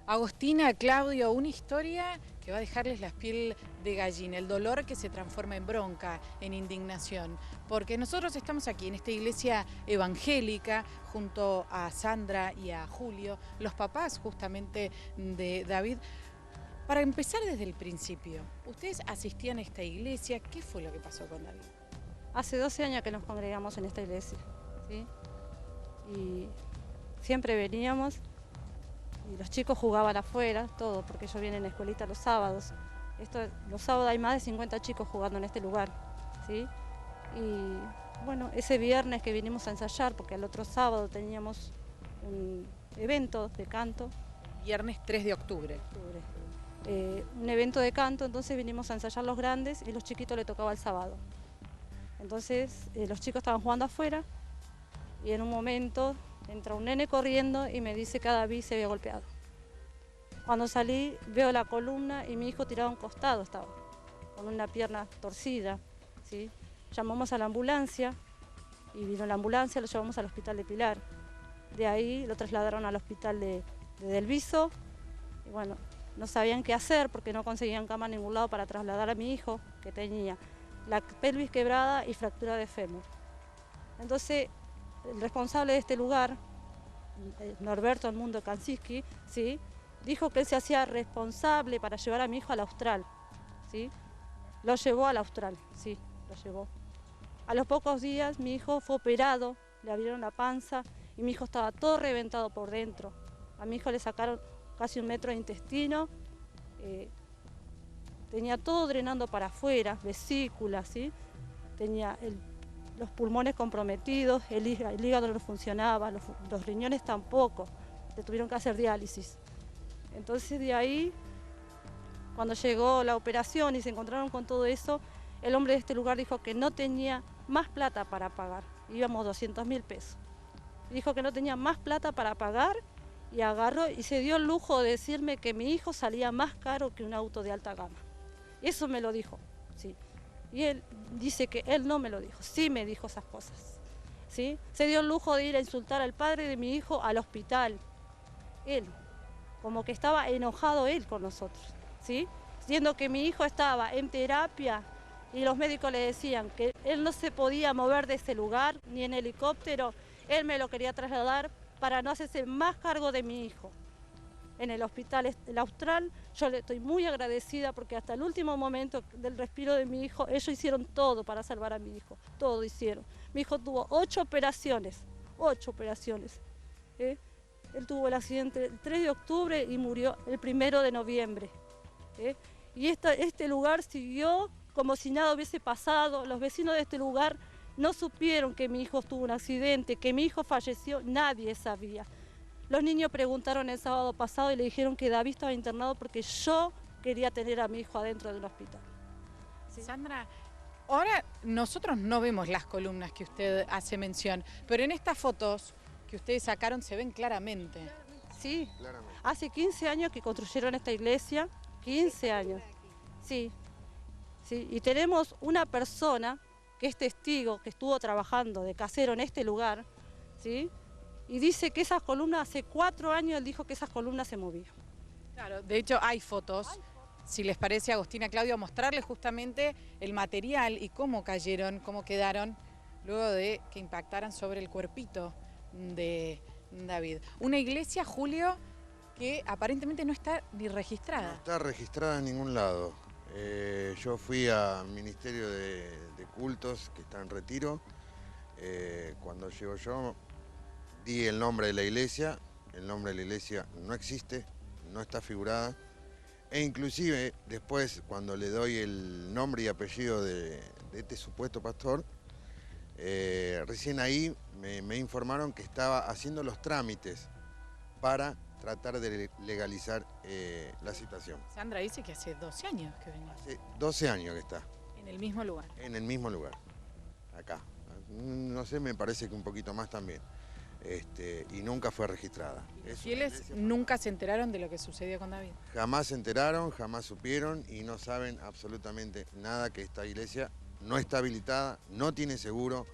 Agostina, Claudio, una historia que va a dejarles la piel de gallina, el dolor que se transforma en bronca, en indignación. Porque nosotros estamos aquí en esta iglesia evangélica junto a Sandra y a Julio, los papás justamente de David. Para empezar desde el principio, ¿ustedes asistían a esta iglesia? ¿Qué fue lo que pasó con David? Hace 12 años que nos congregamos en esta iglesia, ¿sí? Y siempre veníamos y los chicos jugaban afuera, todo, porque ellos vienen a la escuelita los sábados. Los sábados hay más de 50 chicos jugando en este lugar, ¿sí? Y bueno, ese viernes que vinimos a ensayar, porque al otro sábado teníamos un evento de canto. Viernes 3 de octubre. Un evento de canto, entonces vinimos a ensayar los grandes y los chiquitos le tocaba el sábado. Entonces los chicos estaban jugando afuera y en un momento entra un nene corriendo y me dice que a David se había golpeado. Cuando salí veo la columna y mi hijo tirado a un costado estaba, con una pierna torcida, ¿sí? Llamamos a la ambulancia y vino la ambulancia, lo llevamos al hospital de Pilar. De ahí lo trasladaron al hospital de Delviso y bueno, no sabían qué hacer porque no conseguían cama en ningún lado para trasladar a mi hijo, que tenía la pelvis quebrada y fractura de fémur. Entonces, el responsable de este lugar, Norberto Edmundo Kansiski, ¿sí?, dijo que él se hacía responsable para llevar a mi hijo al Austral, ¿sí? Lo llevó al Austral, sí, lo llevó. A los pocos días mi hijo fue operado, le abrieron la panza y mi hijo estaba todo reventado por dentro. A mi hijo le sacaron casi 1 metro de intestino, tenía todo drenando para afuera, vesículas, ¿sí? Tenía los pulmones comprometidos, el hígado no funcionaba, los riñones tampoco, le tuvieron que hacer diálisis. Entonces de ahí, cuando llegó la operación y se encontraron con todo eso, el hombre de este lugar dijo que no tenía más plata para pagar, íbamos 200.000 pesos. Dijo que no tenía más plata para pagar y agarró y se dio el lujo de decirme que mi hijo salía más caro que un auto de alta gama. Eso me lo dijo, sí. Y él dice que él no me lo dijo, sí me dijo esas cosas, ¿sí? Se dio el lujo de ir a insultar al padre de mi hijo al hospital, él, como que estaba enojado él con nosotros, ¿sí? Siendo que mi hijo estaba en terapia y los médicos le decían que él no se podía mover de ese lugar, ni en helicóptero, él me lo quería trasladar para no hacerse más cargo de mi hijo. En el hospital el Austral, yo le estoy muy agradecida porque hasta el último momento del respiro de mi hijo, ellos hicieron todo para salvar a mi hijo, todo hicieron. Mi hijo tuvo 8 operaciones, 8 operaciones. Él tuvo el accidente el 3 de octubre y murió el 1 de noviembre. Y este lugar siguió como si nada hubiese pasado. Los vecinos de este lugar no supieron que mi hijo tuvo un accidente, que mi hijo falleció, nadie sabía. Los niños preguntaron el sábado pasado y le dijeron que David estaba internado porque yo quería tener a mi hijo adentro de un hospital. ¿Sí? Sandra, ahora nosotros no vemos las columnas que usted hace mención, pero en estas fotos que ustedes sacaron se ven claramente. Sí, claramente. Hace 15 años que construyeron esta iglesia, 15 años. Sí, sí, y tenemos una persona que es testigo, que estuvo trabajando de casero en este lugar, ¿sí? Y dice que esas columnas, hace 4 años él dijo que esas columnas se movían. Claro, de hecho hay fotos. Si les parece, Agostina, Claudio, mostrarles justamente el material y cómo cayeron, cómo quedaron luego de que impactaran sobre el cuerpito de David. Una iglesia, Julio, que aparentemente no está ni registrada. No está registrada en ningún lado. Yo fui al Ministerio de Cultos, que está en retiro. Cuando llego yo, di el nombre de la iglesia. El nombre de la iglesia no existe, no está figurada. E inclusive después, cuando le doy el nombre y apellido de este supuesto pastor, recién ahí me informaron que estaba haciendo los trámites para tratar de legalizar la situación. Sandra dice que hace 12 años que venía. Hace 12 años que está. En el mismo lugar. En el mismo lugar, acá. No sé, me parece que un poquito más también. Y nunca fue registrada. ¿Los fieles nunca se enteraron de lo que sucedió con David? Jamás se enteraron, jamás supieron y no saben absolutamente nada, que esta iglesia no está habilitada, no tiene seguro.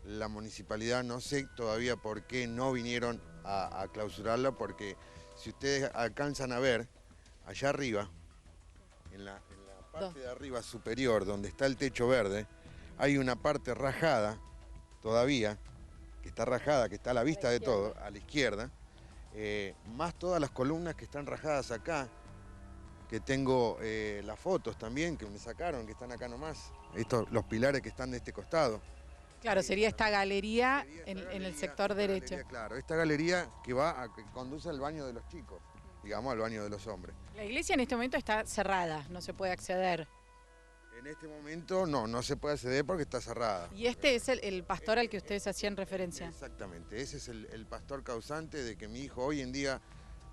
La municipalidad, no sé todavía por qué no vinieron a clausurarla, porque si ustedes alcanzan a ver, allá arriba, en la parte de arriba superior, donde está el techo verde, hay una parte rajada todavía, que está rajada, que está a la vista de todo, a la izquierda, más todas las columnas que están rajadas acá, que tengo las fotos también que me sacaron, que están acá nomás, los pilares que están de este costado. Claro, sería esta galería en el sector derecho. Claro, esta galería que conduce al baño de los chicos, digamos, al baño de los hombres. La iglesia en este momento está cerrada, no se puede acceder. En este momento no se puede acceder porque está cerrada. Y este es el pastor al que ustedes hacían referencia. Exactamente, ese es el pastor causante de que mi hijo hoy en día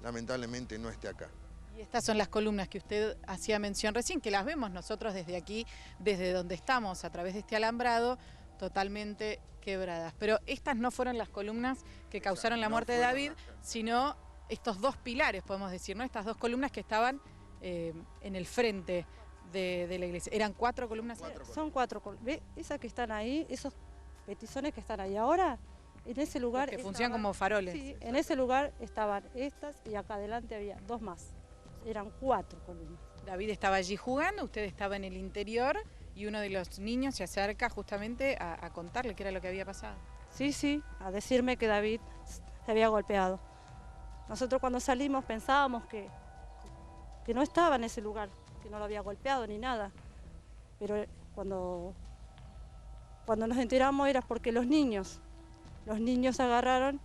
lamentablemente no esté acá. Y estas son las columnas que usted hacía mención recién, que las vemos nosotros desde aquí, desde donde estamos, a través de este alambrado, totalmente quebradas. Pero estas no fueron las columnas que causaron la muerte de David, sino estos dos pilares, podemos decir, ¿no? Estas dos columnas que estaban en el frente de la iglesia. ¿Eran 4 columnas? Son 4 columnas. ¿Ve? Esas que están ahí, esos petizones que están ahí ahora, en ese lugar... Que funcionan como faroles. Sí, en ese lugar estaban estas y acá adelante había 2 más. Eran 4 columnas. David estaba allí jugando, usted estaba en el interior y uno de los niños se acerca justamente a contarle qué era lo que había pasado. Sí, a decirme que David se había golpeado. Nosotros cuando salimos pensábamos que no estaba en ese lugar, que no lo había golpeado ni nada. Pero cuando nos enteramos era porque los niños agarraron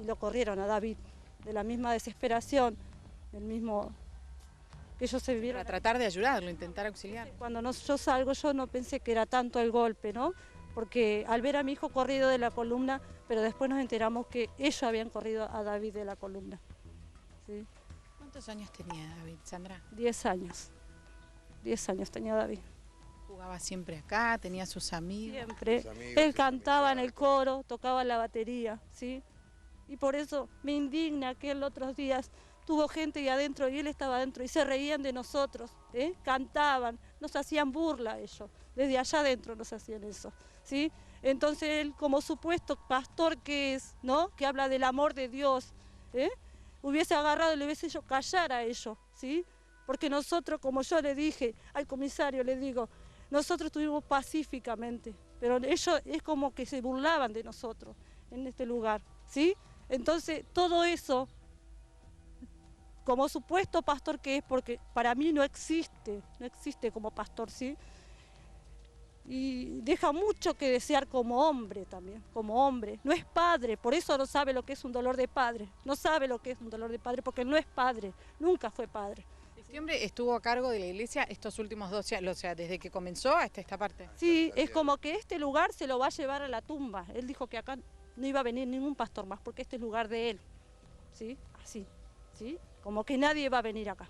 y lo corrieron a David, de la misma desesperación, del mismo que ellos se vivieron. Para tratar de ayudarlo, intentar auxiliar. Cuando yo salgo yo no pensé que era tanto el golpe, ¿no? Porque al ver a mi hijo corrido de la columna, pero después nos enteramos que ellos habían corrido a David de la columna. ¿Sí? ¿Cuántos años tenía David, Sandra? 10 años. 10 años tenía David. ¿Jugaba siempre acá? ¿Tenía sus amigos? Siempre. Él cantaba en el coro, tocaba la batería, ¿sí? Y por eso me indigna que él otros días tuvo gente ahí adentro y él estaba adentro y se reían de nosotros, cantaban, nos hacían burla ellos, desde allá adentro nos hacían eso, ¿sí? Entonces él, como supuesto pastor que es, ¿no? Que habla del amor de Dios, hubiese agarrado y le hubiese hecho callar a ellos, ¿sí? Porque nosotros, como yo le dije al comisario, le digo, nosotros estuvimos pacíficamente, pero ellos es como que se burlaban de nosotros en este lugar, ¿sí? Entonces todo eso, como supuesto pastor que es, porque para mí no existe como pastor, ¿sí? Y deja mucho que desear como hombre también, como hombre. No es padre, por eso no sabe lo que es un dolor de padre. No sabe lo que es un dolor de padre porque no es padre, nunca fue padre. ¿Este hombre estuvo a cargo de la iglesia estos últimos 12 años, o sea, desde que comenzó hasta esta parte? Sí, es como que este lugar se lo va a llevar a la tumba. Él dijo que acá no iba a venir ningún pastor más porque este es lugar de él, ¿sí? Así, ¿sí? Como que nadie va a venir acá.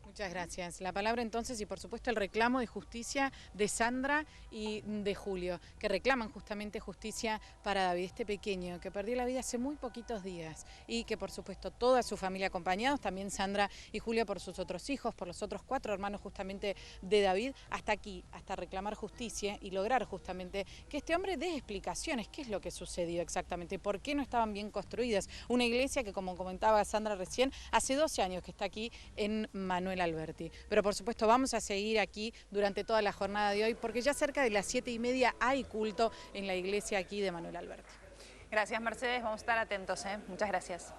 Muchas gracias. La palabra entonces y por supuesto el reclamo de justicia de Sandra y de Julio, que reclaman justamente justicia para David, este pequeño que perdió la vida hace muy poquitos días y que por supuesto toda su familia acompañados, también Sandra y Julio por sus otros hijos, por los otros 4 hermanos justamente de David, hasta aquí, hasta reclamar justicia y lograr justamente que este hombre dé explicaciones, qué es lo que sucedió exactamente, por qué no estaban bien construidas. Una iglesia que, como comentaba Sandra recién, hace 12 años que está aquí en Manuel Alberti. Pero por supuesto vamos a seguir aquí durante toda la jornada de hoy porque ya cerca de las 7:30 hay culto en la iglesia aquí de Manuel Alberti. Gracias, Mercedes, vamos a estar atentos, Muchas gracias.